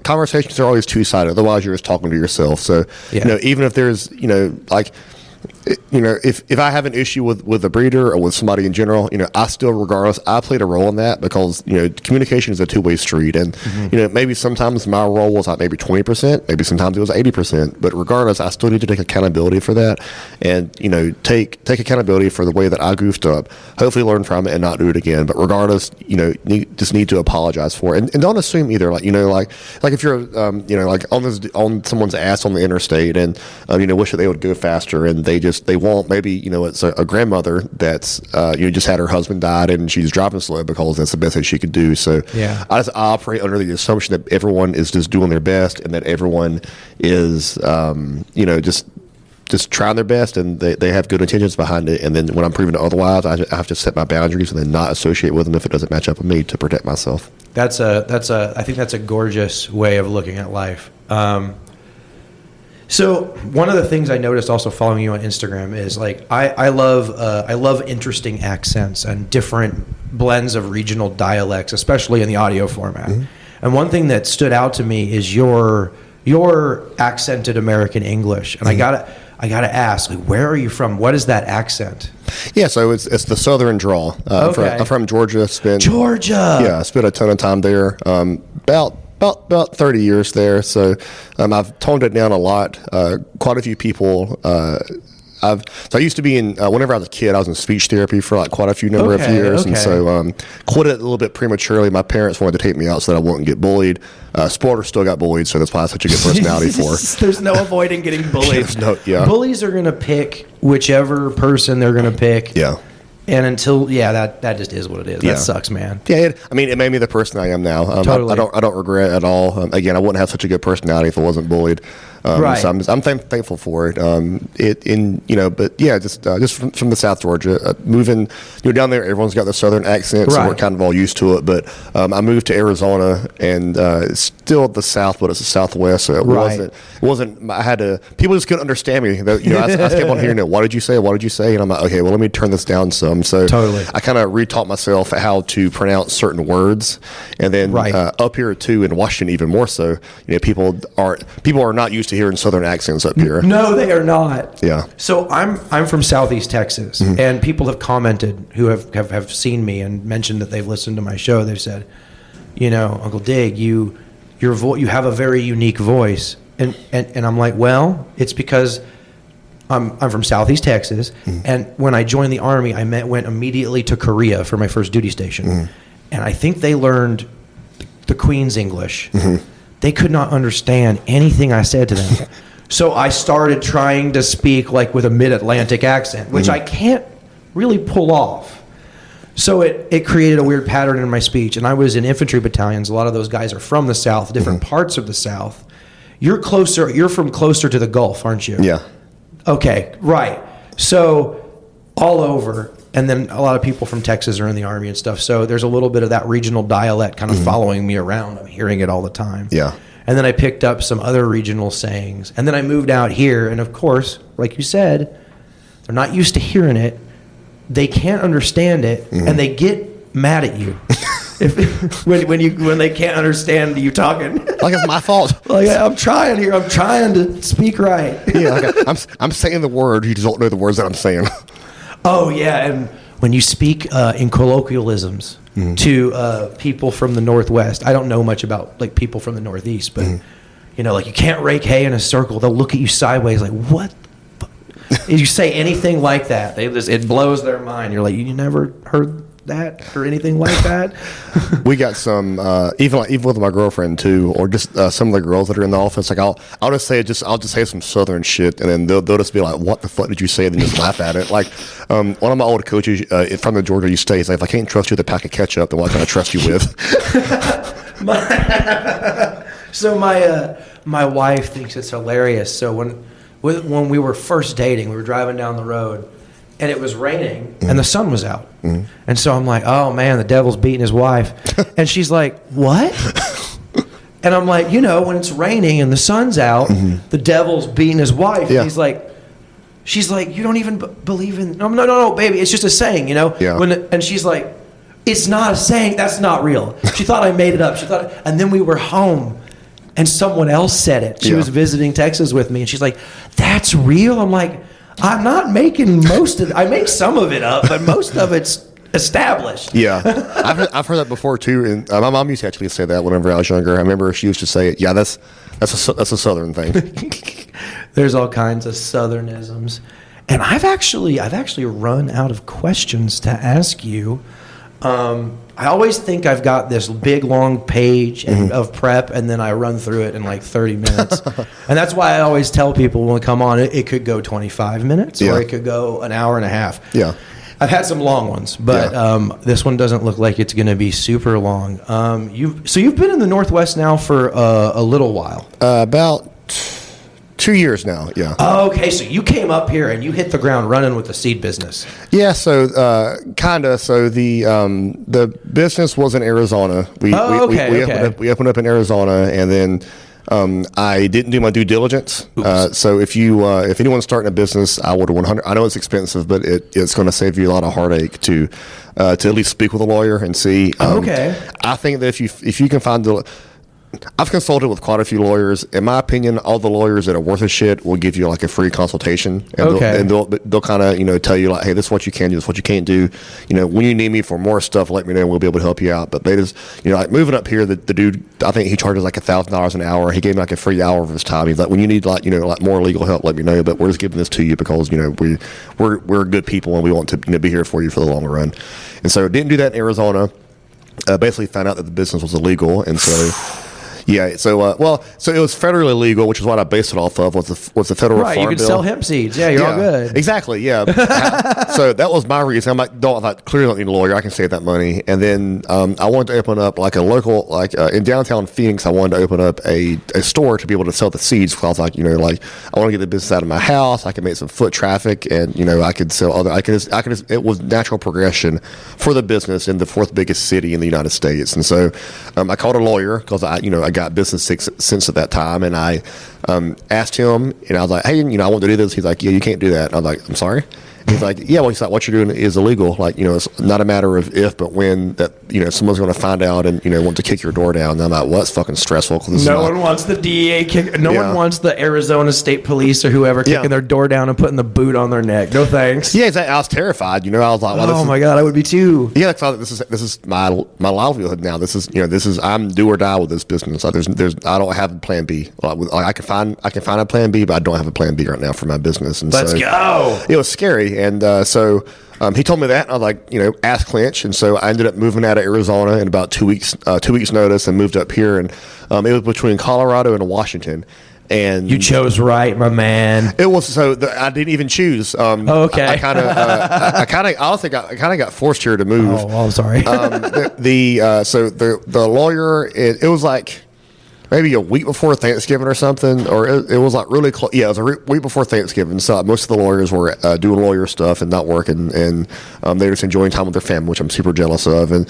conversations are always two-sided. Otherwise, you're just talking to yourself. So, even if there's, if I have an issue with a breeder or with somebody in general, I still, regardless, I played a role in that because, communication is a two-way street. And, maybe sometimes my role was like maybe 20%, maybe sometimes it was 80%. But regardless, I still need to take accountability for that and, take accountability for the way that I goofed up, hopefully learn from it and not do it again. But regardless, just need to apologize for it. And don't assume either, like if you're, like on someone's ass on the interstate and, wish that they would go faster and they won't. Maybe, it's a grandmother that's, just had her husband died and she's driving slow because that's the best that she could do. So yeah. I operate under the assumption that everyone is just doing their best and that everyone is, just trying their best and they have good intentions behind it. And then when I'm proven otherwise, I have to set my boundaries and then not associate with them if it doesn't match up with me to protect myself. I think that's a gorgeous way of looking at life. So one of the things I noticed also following you on Instagram is like I love interesting accents and different blends of regional dialects, especially in the audio format. Mm-hmm. And one thing that stood out to me is your accented American English. And mm-hmm. I gotta ask, like, where are you from? What is that accent? Yeah, so it's the southern drawl. Okay. I'm from Georgia. Georgia. Yeah, I spent a ton of time there. About 30 years there. So I've toned it down a lot. Quite a few people. I used to be in, whenever I was a kid, I was in speech therapy for like quite a number of years. Okay. And so quit it a little bit prematurely. My parents wanted to take me out so that I wouldn't get bullied. Spoiler, still got bullied, so that's why I have such a good personality for. There's no avoiding getting bullied. Yeah. Bullies are going to pick whichever person they're going to pick. Yeah. And until, that just is what it is. Yeah. That sucks, man. Yeah, it made me the person I am now. Totally. I don't regret it at all. Again, I wouldn't have such a good personality if I wasn't bullied. Right. So I'm thankful for it. But yeah, just from the South Georgia, moving, Down there, everyone's got the Southern accent, so right. we're kind of all used to it. But I moved to Arizona, and it's still the South, but it's the Southwest, so it wasn't. I had to. People just couldn't understand me. I kept on hearing it. What did you say? What did you say? And I'm like, okay, well, let me turn this down some. So totally. I kind of retaught myself how to pronounce certain words, and then up here too in Washington, even more so. People are not used to hearing Southern accents up here. No, they are not. Yeah. So I'm from Southeast Texas, mm-hmm. and people have commented who have seen me and mentioned that they've listened to my show. They've said, Uncle Dig, you have a very unique voice, and I'm like, well, it's because I'm from Southeast Texas, mm-hmm. and when I joined the Army, I went immediately to Korea for my first duty station, mm-hmm. and I think they learned the Queen's English. Mm-hmm. They could not understand anything I said to them. So I started trying to speak like with a mid-Atlantic accent, which mm-hmm. I can't really pull off. So it created a weird pattern in my speech. And I was in infantry battalions. A lot of those guys are from the South, different mm-hmm. parts of the South. You're from closer to the Gulf, aren't you? Yeah. Okay, right. So all over. And then a lot of people from Texas are in the Army and stuff. So there's a little bit of that regional dialect kind of mm-hmm. following me around. I'm hearing it all the time. Yeah. And then I picked up some other regional sayings. And then I moved out here. And of course, like you said, they're not used to hearing it. They can't understand it. Mm-hmm. And they get mad at you when they can't understand you talking. Like it's my fault. Like I'm trying here. I'm trying to speak right. Yeah. I'm saying the word. You just don't know the words that I'm saying. Oh, yeah, and when you speak in colloquialisms mm-hmm. to people from the Northwest, I don't know much about like people from the Northeast, but mm-hmm. Like you can't rake hay in a circle. They'll look at you sideways like, what the fuck? If you say anything like that, it blows their mind. You're like, you never heard that or anything like that? We got some even with my girlfriend too, or just some of the girls that are in the office. Like I'll just say some Southern shit, and then they'll just be like, "What the fuck did you say?" And then just laugh at it. Like one of my old coaches from the Georgia State says, like, "If I can't trust you with a pack of ketchup, then what can I trust you with?" So my wife thinks it's hilarious. So when we were first dating, we were driving down the road. And it was raining, mm-hmm. and the sun was out. Mm-hmm. And so I'm like, oh, man, the devil's beating his wife. And she's like, what? And I'm like, when it's raining and the sun's out, mm-hmm. the devil's beating his wife. Yeah. And she's like, you don't even believe in... No, baby, it's just a saying, Yeah. And she's like, it's not a saying. That's not real. She thought I made it up. And then we were home, and someone else said it. She was visiting Texas with me, and she's like, that's real? I'm like... I'm not making most of it. I make some of it up, but most of it's established. Yeah, I've heard that before too. And my mom used to actually say that whenever I was younger. I remember she used to say it. Yeah, that's a Southern thing. There's all kinds of Southernisms, and I've actually run out of questions to ask you. I always think I've got this big long page of prep, and then I run through it in like 30 minutes. And that's why I always tell people when we come on, it could go 25 minutes or it could go an hour and a half. Yeah. I've had some long ones, but this one doesn't look like it's going to be super long. You've been in the Northwest now for a little while. About 2 years now, yeah. Okay, so you came up here and you hit the ground running with the seed business. Yeah, so kinda. So the business was in Arizona. We opened up in Arizona, and then I didn't do my due diligence. So if anyone's starting a business, I would 100. I know it's expensive, but it's going to save you a lot of heartache to at least speak with a lawyer and see. I think that if you can find I've consulted with quite a few lawyers. In my opinion, all the lawyers that are worth a shit will give you like a free consultation, and they'll kind of tell you like, hey, this is what you can do, this is what you can't do. When you need me for more stuff, let me know, and we'll be able to help you out. But they just like moving up here, the dude, I think he charges like $1,000 an hour. He gave me like a free hour of his time. He's like, when you need like more legal help, let me know. But we're just giving this to you because we're good people and we want to be here for you for the long run. And so didn't do that in Arizona. Basically found out that the business was illegal, and so. Yeah, so it was federally legal, which is what I based it off of. Was the federal farm bill? Right, you could sell hemp seeds. Yeah, you're all good. Exactly. Yeah. So that was my reason. I'm like, I clearly don't need a lawyer. I can save that money. And then I wanted to open up like a local, in downtown Phoenix. I wanted to open up a store to be able to sell the seeds. Because I was like, I want to get the business out of my house. I can make some foot traffic, and I could sell other. It was natural progression for the business in the fourth biggest city in the United States. And so I called a lawyer because I got business since at that time, and I asked him, and I was like, hey, I want to do this. He's like, yeah, you can't do that. I was like, I'm sorry. He's like, yeah, well, he's like, what you're doing is illegal. Like, it's not a matter of if, but when that, someone's going to find out and, want to kick your door down. And I'm like, well, that's fucking stressful. No one wants the DEA kick. No one wants the Arizona State Police or whoever kicking their door down and putting the boot on their neck. No thanks. Yeah, exactly. I was terrified. I was like, well, my God, I would be too. Yeah, this is my livelihood now. This is I'm do or die with this business. Like, I don't have a plan B. Like, I can find a plan B, but I don't have a plan B right now for my business. And Let's go. It was scary, and so. He told me that, and I was like, ask Clinch. And so I ended up moving out of Arizona in about 2 weeks notice, and moved up here. And it was between Colorado and Washington. And you chose right, my man. It was I didn't even choose. Okay. I kind of got forced here to move. Oh, I'm sorry. So the lawyer, it was like maybe a week before Thanksgiving or something, or it was like really close. Yeah, it was a week before Thanksgiving. So most of the lawyers were doing lawyer stuff and not working, and they were just enjoying time with their family, which I'm super jealous of. And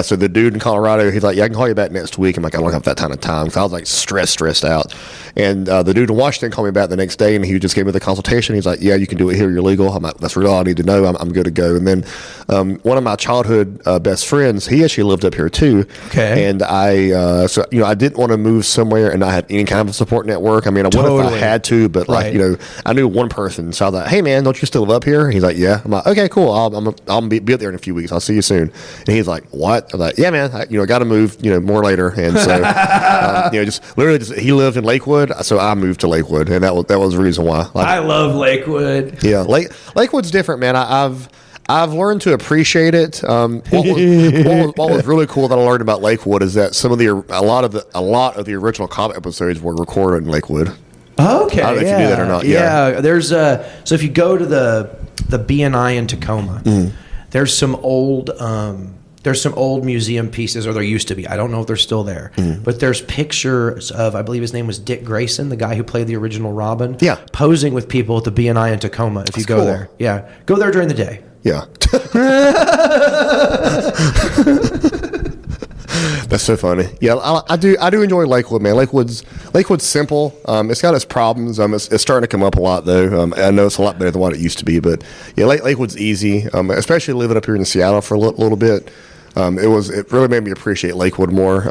so the dude in Colorado, he's like, yeah, I can call you back next week. I'm like, I don't have that kind of time. So I was like stressed out. And the dude in Washington called me back the next day, and he just gave me the consultation. He's like, yeah, you can do it here. You're legal. I'm like, that's really all I need to know. I'm good to go. And then one of my childhood best friends, he actually lived up here too. Okay. And I didn't want to move somewhere and not have any kind of a support network. I mean, I would if I had to, but I knew one person. So I was like, hey man, don't you still live up here? He's like, yeah. I'm like, okay, cool. I'll be up there in a few weeks. I'll see you soon. And he's like, what? I'm like, yeah, man, I got to move, more later. And so, he lived in Lakewood. So I moved to Lakewood, and that was the reason why. I love Lakewood. Yeah. Lakewood's different, man. I've learned to appreciate it. What was really cool that I learned about Lakewood is that a lot of the original comic episodes were recorded in Lakewood. Okay, I don't know if you knew that or not. Yeah, there's so if you go to the BNI in Tacoma, there's some old museum pieces, or there used to be. I don't know if they're still there, but there's pictures of, I believe his name was Dick Grayson, the guy who played the original Robin. Yeah, posing with people at the BNI in Tacoma. If you go there, go there during the day. Yeah. That's so funny. Yeah, I do enjoy Lakewood, man. Lakewood's simple. It's got its problems. It's starting to come up a lot though. I know it's a lot better than what it used to be, but yeah, Lakewood's easy. Especially living up here in Seattle for a little bit. It really made me appreciate Lakewood more.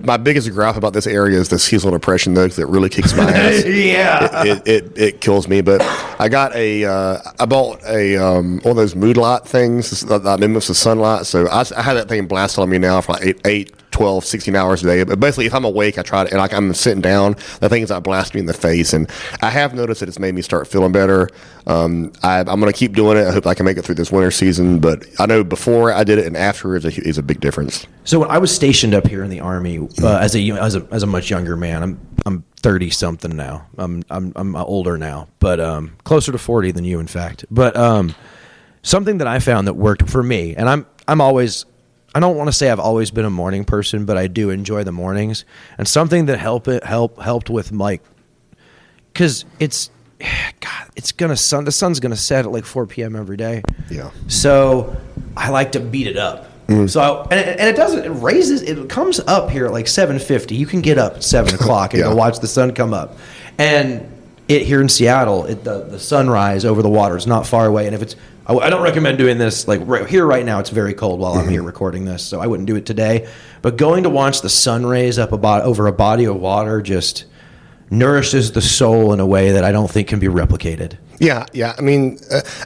My biggest gripe about this area is the seasonal depression though, 'cause it really kicks my ass. Yeah, it kills me. But I got I bought a one of those mood light things that mimics the sunlight. So I have that thing blasted on me now for like 8, 12, 16 hours a day. But basically, if I'm awake, I try to, and like I'm sitting down, the thing's not blast me in the face. And I have noticed that it's made me start feeling better. I'm going to keep doing it. I hope I can make it through this winter season. But I know before I did it and after is a big difference. So when I was stationed up here in the Army as a much younger man, I'm 30 something now. I'm older now, but closer to 40 than you, in fact. But something that I found that worked for me, and I'm always, I don't want to say I've always been a morning person, but I do enjoy the mornings. And something that helped with like, because the sun's gonna set at like 4 p.m. every day. Yeah. So I like to beat it up. So it comes up here at like 7:50. You can get up at 7 o'clock and go watch the sun come up. And here in Seattle, the sunrise over the water is not far away. And I don't recommend doing this like right now. It's very cold while I'm here recording this, so I wouldn't do it today. But going to watch the sun rays up over a body of water just nourishes the soul in a way that I don't think can be replicated. Yeah. I mean,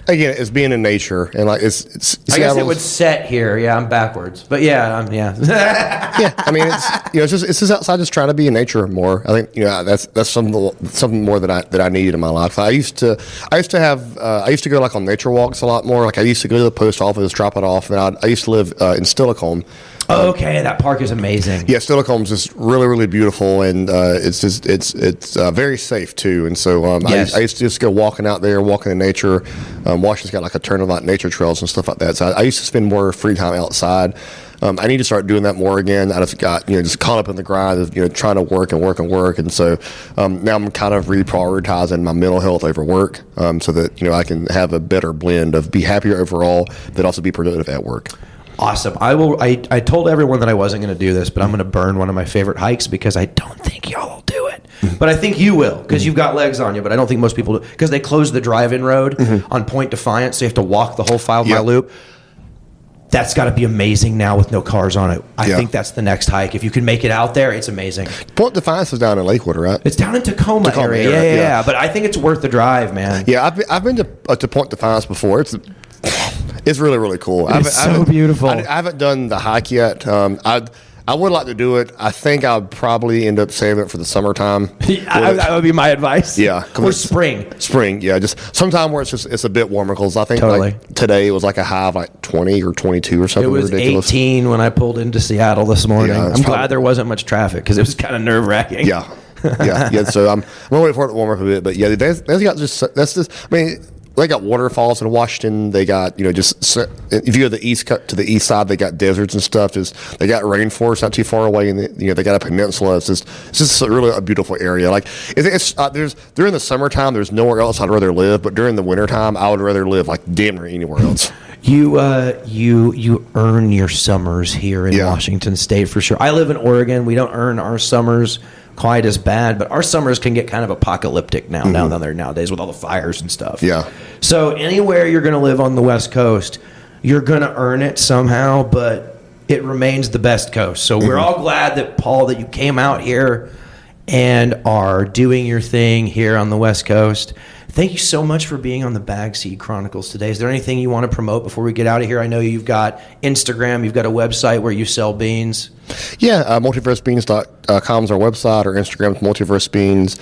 again, it's being in nature, and like it's I guess it would set here. Yeah, I'm backwards, but yeah. Yeah. I mean, it's just outside, just trying to be in nature more. I think that's something more that I need in my life. I used to go like on nature walks a lot more. Like I used to go to the post office, drop it off, and I used to live in Stillicombe. Oh, okay, that park is amazing. Yeah, Stillicombe's just really, really beautiful, and it's very safe too. And so yes. I used to just go walking out there, walking in nature. Washington's got like a ton of like nature trails and stuff like that. So I used to spend more free time outside. I need to start doing that more again. I just got just caught up in the grind of trying to work, and so now I'm kind of reprioritizing my mental health over work, so that I can have a better blend of be happier overall, but also be productive at work. Awesome. I told everyone that I wasn't going to do this, but I'm going to burn one of my favorite hikes because I don't think y'all will do it. But I think you will because you've got legs on you, but I don't think most people do because they closed the drive-in road on Point Defiance, so you have to walk the whole 5-mile loop. That's got to be amazing now with no cars on it. I think that's the next hike. If you can make it out there, it's amazing. Point Defiance is down in Lakewood, right? It's down in Tacoma area. Yeah. But I think it's worth the drive, man. Yeah, I've been to Point Defiance before. It's really, really cool. It's so beautiful. I haven't done the hike yet. I would like to do it. I think I would probably end up saving it for the summertime. That would be my advice. Yeah. Or spring. Spring, yeah. Just sometime where it's a bit warmer, because I think like today it was like a high of like 20 or 22 or something. It was ridiculous. 18 when I pulled into Seattle this morning. Yeah, I'm glad there wasn't much traffic because it was kind of nerve-wracking. Yeah. Yeah. So I'm waiting for it to warm up a bit. But yeah, that's just, I mean, they got waterfalls in Washington. They got, just if you go to the east side, they got deserts and stuff. They got rainforest not too far away, and they got a peninsula. It's just really a beautiful area. Like there's during the summertime, there's nowhere else I'd rather live, but during the wintertime, I would rather live like damn near anywhere else. You earn your summers here in Washington State for sure. I live in Oregon. We don't earn our summers quite as bad, but our summers can get kind of apocalyptic now than they're nowadays with all the fires and stuff. Yeah. So anywhere you're going to live on the West Coast, you're going to earn it somehow, but it remains the best coast. So we're all glad that, Paul, that you came out here and are doing your thing here on the West Coast. Thank you so much for being on the Bagseed Chronicles today. Is there anything you want to promote before we get out of here? I know you've got Instagram, you've got a website where you sell beans. Yeah, multiversebeans.com is our website. Our Instagram is multiversebeans.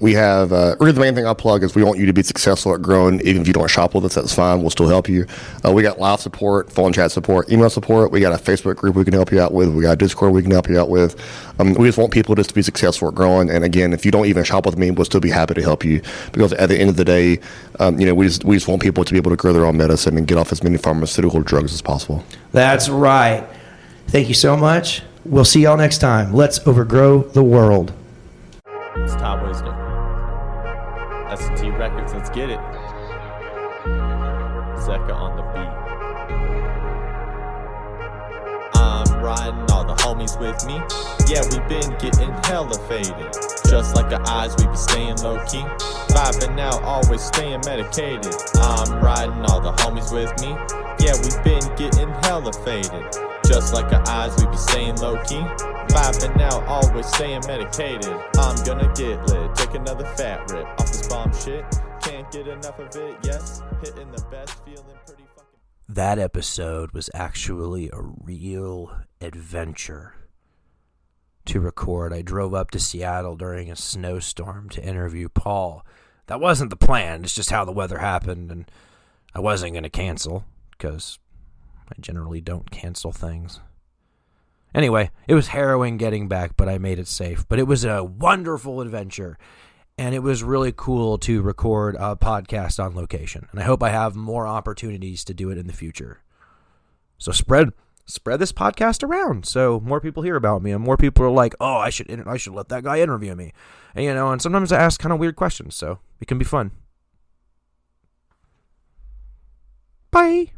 We have really the main thing I plug is we want you to be successful at growing. Even if you don't shop with us, that's fine. We'll still help you. We got live support, phone chat support, email support. We got a Facebook group we can help you out with. We got a Discord we can help you out with. We just want people just to be successful at growing. And again, if you don't even shop with me, we'll still be happy to help you, because at the end of the day, we just want people to be able to grow their own medicine and get off as many pharmaceutical drugs as possible. That's right. Thank you so much. We'll see y'all next time. Let's overgrow the world. It's Top Wisdom. S&T Records, let's get it. Zecca on the beat. I'm riding, all the homies with me. Yeah, we been getting hella faded. Just like our eyes, we be staying low-key. Vibing out, always staying medicated. I'm riding, all the homies with me. Yeah, we been getting hella faded. Just like our eyes, we be staying low-key. Vibing out, always staying medicated. I'm gonna get lit, take another fat rip off this bomb shit. can't get enough of it, yes. Hitting the best, feeling pretty fucking. That episode was actually a real adventure to record. I drove up to Seattle during a snowstorm to interview Paul. That wasn't the plan. It's just how the weather happened, and I wasn't going to cancel because I generally don't cancel things. Anyway, it was harrowing getting back, but I made it safe. But it was a wonderful adventure, and it was really cool to record a podcast on location. And I hope I have more opportunities to do it in the future. So spread this podcast around so more people hear about me, and more people are like, oh, I should let that guy interview me. And, and sometimes I ask kind of weird questions, so it can be fun. Bye.